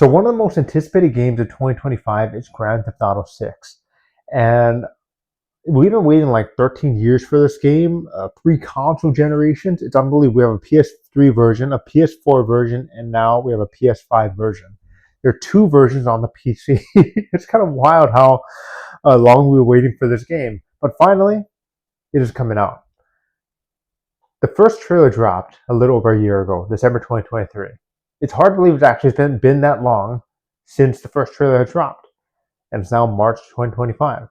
So one of the most anticipated games of 2025 is Grand Theft Auto 6. And we've been waiting like 13 years for this game, 3 console generations. It's unbelievable. We have a PS3 version, a PS4 version, and now we have a PS5 version. There are 2 versions on the PC. It's kind of wild how long we were waiting for this game. But finally, it is coming out. The first trailer dropped a little over a year ago, December 2023. It's hard to believe it's actually been that long since the first trailer has dropped, and it's now March 2025.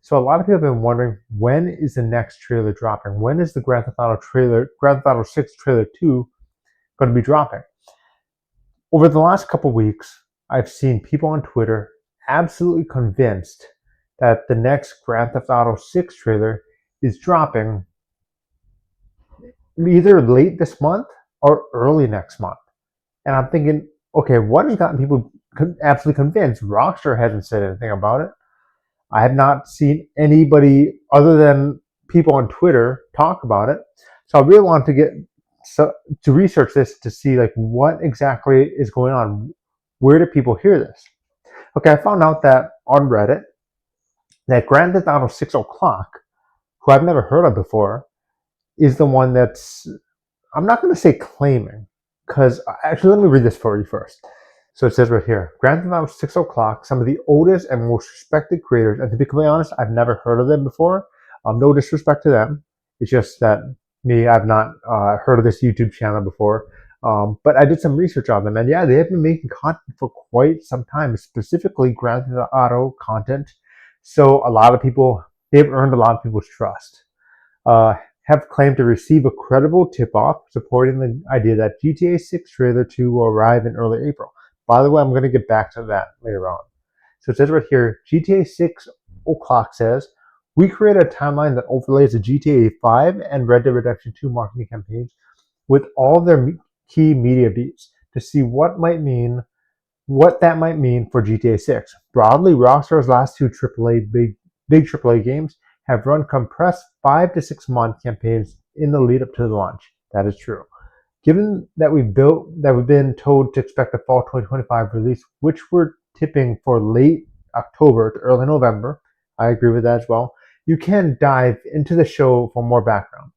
So a lot of people have been wondering, when is the next trailer dropping? When is the Grand Theft Auto 6 trailer 2 going to be dropping? Over the last couple weeks, I've seen people on Twitter absolutely convinced that the next Grand Theft Auto 6 trailer is dropping either late this month or early next month. And I'm thinking, okay, what has gotten people absolutely convinced? Rockstar hasn't said anything about it. I have not seen anybody other than people on Twitter talk about it. So I really want to research this to see like what exactly is going on. Where do people hear this? Okay, I found out that on Reddit that Grand Theft Auto 6 O'Clock, who I've never heard of before, is the one that's, I'm not going to say claiming, because actually let me read this for you first. So it says right here, Grand Theft Auto 6 O'Clock, some of the oldest and most respected creators, and to be completely honest, I've never heard of them before. No disrespect to them. It's just that I've not heard of this YouTube channel before. But I did some research on them, and yeah, they have been making content for quite some time, specifically Grand Theft Auto content. So a lot of people, they've earned a lot of people's trust. Have claimed to receive a credible tip-off supporting the idea that GTA 6 Trailer 2 will arrive in early April. By the way, I'm going to get back to that later on. So it says right here, GTA 6 O'Clock says, we created a timeline that overlays the GTA 5 and Red Dead Redemption 2 marketing campaigns with all their key media beats to see what that might mean for GTA 6. Broadly, Rockstar's last 2 big AAA games have run compressed 5 to 6 month campaigns in the lead up to the launch. That is true. Given that we've been told to expect a fall 2025 release, which we're tipping for late October to early November, I agree with that as well. You can dive into the show for more background.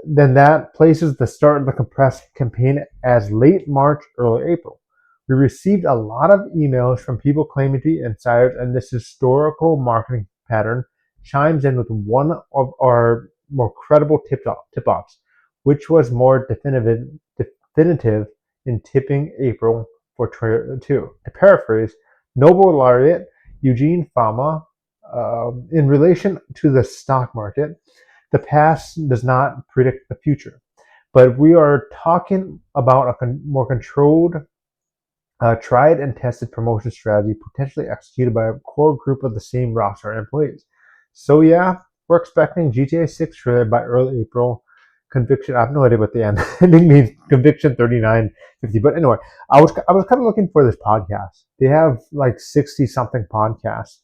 Then that places the start of the compressed campaign as late March, early April. We received a lot of emails from people claiming to be insiders, and this historical marketing pattern chimes in with one of our more credible tip-offs, which was more definitive in tipping April for trailer 2. To paraphrase, Nobel laureate Eugene Fama, in relation to the stock market, the past does not predict the future, but we are talking about a more controlled, tried and tested promotion strategy potentially executed by a core group of the same Rockstar employees. So yeah, we're expecting GTA 6 trailer by early April. Conviction, I have no idea what the ending means. Conviction 3950. But anyway, I was kind of looking for this podcast. They have like 60 something podcasts.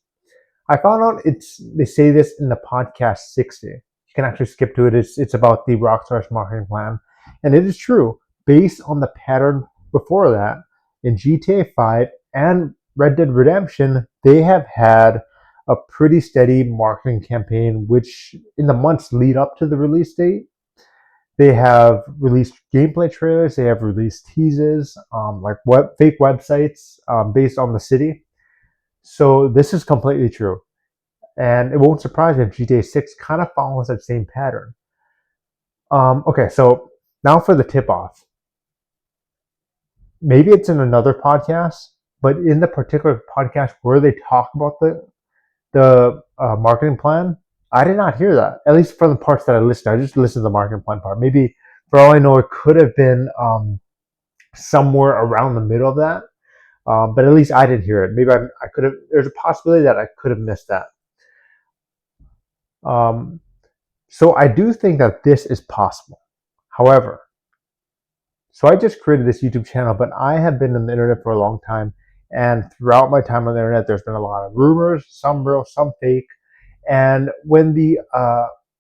I found out they say this in the podcast 60. You can actually skip to it. It's about the Rockstar's marketing plan. And it is true, based on the pattern before that, in GTA 5 and Red Dead Redemption, they have had a pretty steady marketing campaign, which in the months lead up to the release date, they have released gameplay trailers, they have released teases, like fake websites based on the city. So this is completely true. And it won't surprise me if GTA 6 kind of follows that same pattern. Okay, so now for the tip-off. Maybe it's in another podcast, but in the particular podcast where they talk about the marketing plan, I did not hear that. At least for the parts that I listened, I just listened to the marketing plan part. Maybe for all I know, it could have been somewhere around the middle of that, but at least I didn't hear it. Maybe I could have. There's a possibility that I could have missed that. So I do think that this is possible. However, so I just created this YouTube channel, but I have been on the internet for a long time. And throughout my time on the internet, there's been a lot of rumors, some real, some fake. And when the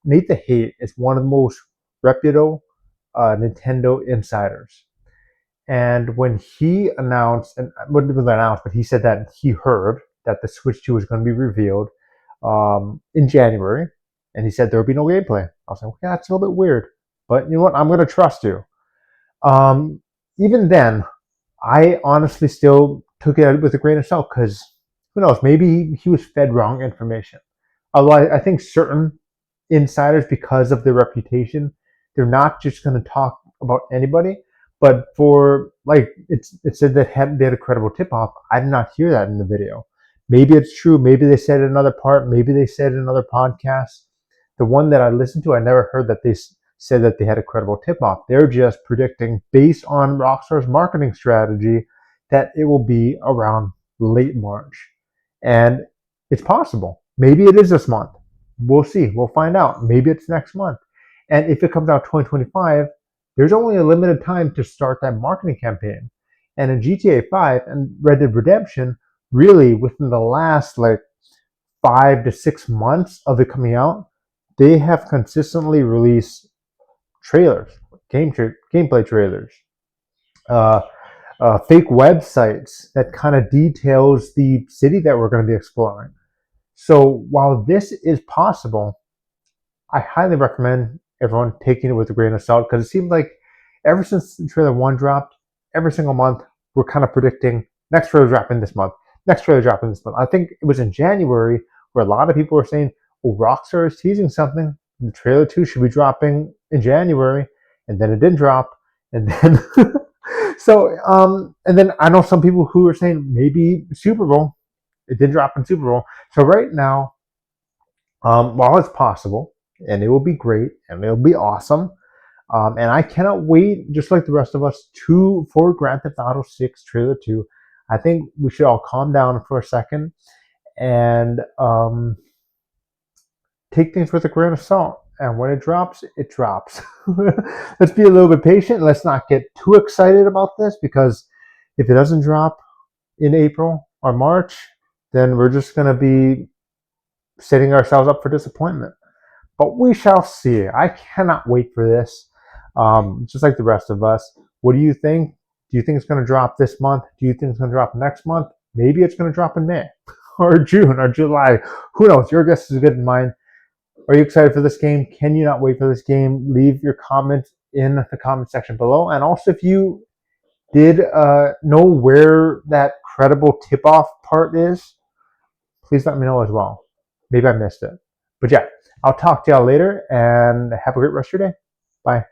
Nate the Hate is one of the most reputable Nintendo insiders. And when he announced, and what was announced, but he said that he heard that the Switch 2 was going to be revealed in January, and he said there would be no gameplay. I was like, yeah, that's a little bit weird, but you know what? I'm going to trust you. Even then, I honestly still took it with a grain of salt because who knows? Maybe he was fed wrong information. Although I think certain insiders, because of their reputation, they're not just going to talk about anybody. But for like it said that they had a credible tip off. I did not hear that in the video. Maybe it's true. Maybe they said it in another part. Maybe they said it in another podcast. The one that I listened to, I never heard that they said that they had a credible tip off. They're just predicting based on Rockstar's marketing strategy that it will be around late March. And it's possible. Maybe it is this month. We'll see. We'll find out. Maybe it's next month. And if it comes out 2025, there's only a limited time to start that marketing campaign. And in GTA 5 and Red Dead Redemption, really within the last like 5 to 6 months of it coming out, they have consistently released trailers, gameplay trailers, uh, fake websites that kind of details the city that we're going to be exploring. So while this is possible, I highly recommend everyone taking it with a grain of salt because it seems like ever since trailer one dropped, every single month we're kind of predicting next trailer dropping this month, next trailer dropping this month. I think it was in January where a lot of people were saying, "Oh, Rockstar is teasing something. The trailer 2 should be dropping in January," and then it didn't drop, and then and then I know some people who are saying maybe Super Bowl. It did drop in Super Bowl. So right now, while it's possible, and it will be great, and it'll be awesome, and I cannot wait, just like the rest of us, for Grand Theft Auto 6 Trailer 2. I think we should all calm down for a second and take things with a grain of salt. And when it drops, it drops. Let's be a little bit patient. Let's not get too excited about this because if it doesn't drop in April or March, then we're just going to be setting ourselves up for disappointment. But we shall see. I cannot wait for this. Just like the rest of us. What do you think? Do you think it's going to drop this month? Do you think it's going to drop next month? Maybe it's going to drop in May or June or July. Who knows? Your guess is good than mine. Are you excited for this game? Can you not wait for this game? Leave your comments in the comment section below. And also, if you did know where that credible tip-off part is, please let me know as well. Maybe I missed it. But yeah, I'll talk to y'all later and have a great rest of your day. Bye.